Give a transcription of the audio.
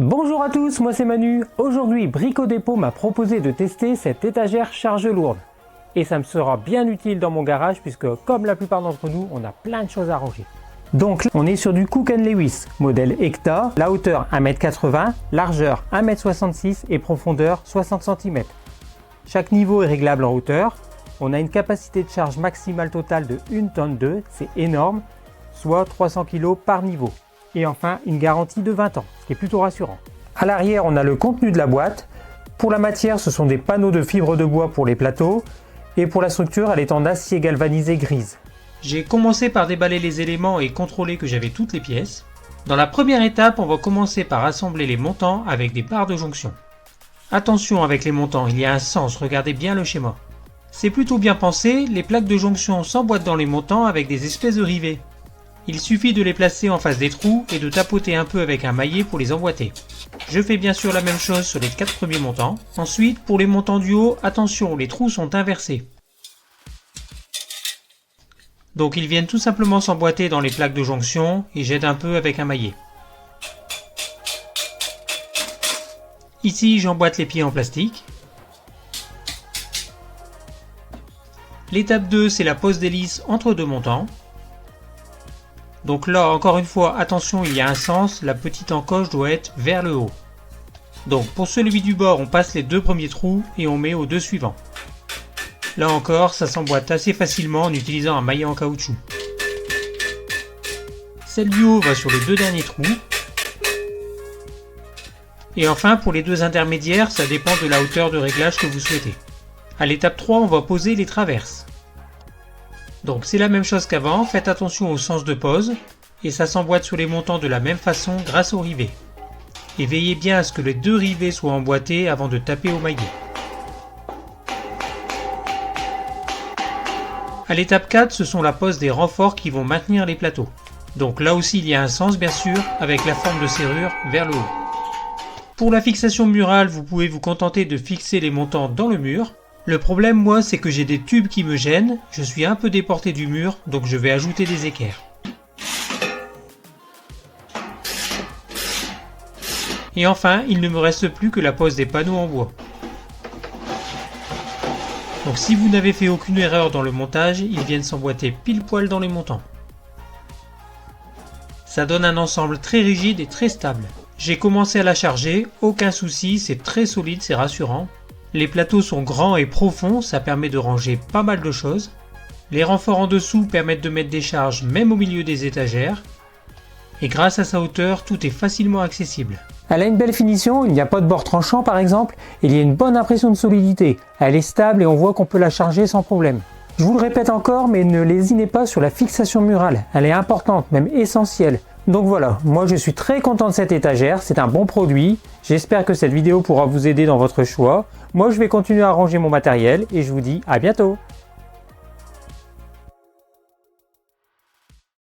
Bonjour à tous, moi c'est Manu. Aujourd'hui, Brico Dépôt m'a proposé de tester cette étagère charge lourde. Et ça me sera bien utile dans mon garage puisque comme la plupart d'entre nous, on a plein de choses à ranger. Donc on est sur du Cook & Lewis, modèle Hecta, la hauteur 1,80 m, largeur 1,66 m et profondeur 60 cm. Chaque niveau est réglable en hauteur. On a une capacité de charge maximale totale de 1 tonne 2, c'est énorme, soit 300 kg par niveau. Et enfin, une garantie de 20 ans, ce qui est plutôt rassurant. À l'arrière, on a le contenu de la boîte. Pour la matière, ce sont des panneaux de fibre de bois pour les plateaux. Et pour la structure, elle est en acier galvanisé grise. J'ai commencé par déballer les éléments et contrôler que j'avais toutes les pièces. Dans la première étape, on va commencer par assembler les montants avec des barres de jonction. Attention avec les montants, il y a un sens, regardez bien le schéma. C'est plutôt bien pensé, les plaques de jonction s'emboîtent dans les montants avec des espèces de rivets. Il suffit de les placer en face des trous et de tapoter un peu avec un maillet pour les emboîter. Je fais bien sûr la même chose sur les 4 premiers montants. Ensuite, pour les montants du haut, attention, les trous sont inversés. Donc ils viennent tout simplement s'emboîter dans les plaques de jonction et j'aide un peu avec un maillet. Ici, j'emboîte les pieds en plastique. L'étape 2, c'est la pose d'hélice entre deux montants. Donc là, encore une fois, attention, il y a un sens, la petite encoche doit être vers le haut. Donc pour celui du bord, on passe les deux premiers trous et on met aux deux suivants. Là encore, ça s'emboîte assez facilement en utilisant un maillet en caoutchouc. Celle du haut va sur les deux derniers trous. Et enfin, pour les deux intermédiaires, ça dépend de la hauteur de réglage que vous souhaitez. À l'étape 3, on va poser les traverses. Donc c'est la même chose qu'avant, faites attention au sens de pose, et ça s'emboîte sur les montants de la même façon grâce aux rivets. Et veillez bien à ce que les deux rivets soient emboîtés avant de taper au maillet. À l'étape 4, ce sont la pose des renforts qui vont maintenir les plateaux. Donc là aussi il y a un sens bien sûr, avec la forme de serrure vers le haut. Pour la fixation murale, vous pouvez vous contenter de fixer les montants dans le mur. Le problème, moi, c'est que j'ai des tubes qui me gênent, je suis un peu déporté du mur, donc je vais ajouter des équerres. Et enfin, il ne me reste plus que la pose des panneaux en bois. Donc si vous n'avez fait aucune erreur dans le montage, ils viennent s'emboîter pile poil dans les montants. Ça donne un ensemble très rigide et très stable. J'ai commencé à la charger, aucun souci, c'est très solide, c'est rassurant. Les plateaux sont grands et profonds, ça permet de ranger pas mal de choses. Les renforts en dessous permettent de mettre des charges même au milieu des étagères. Et grâce à sa hauteur, tout est facilement accessible. Elle a une belle finition, il n'y a pas de bord tranchant par exemple, et il y a une bonne impression de solidité. Elle est stable et on voit qu'on peut la charger sans problème. Je vous le répète encore, mais ne lésinez pas sur la fixation murale. Elle est importante, même essentielle. Donc voilà, moi je suis très content de cette étagère, c'est un bon produit. J'espère que cette vidéo pourra vous aider dans votre choix. Moi je vais continuer à ranger mon matériel et je vous dis à bientôt.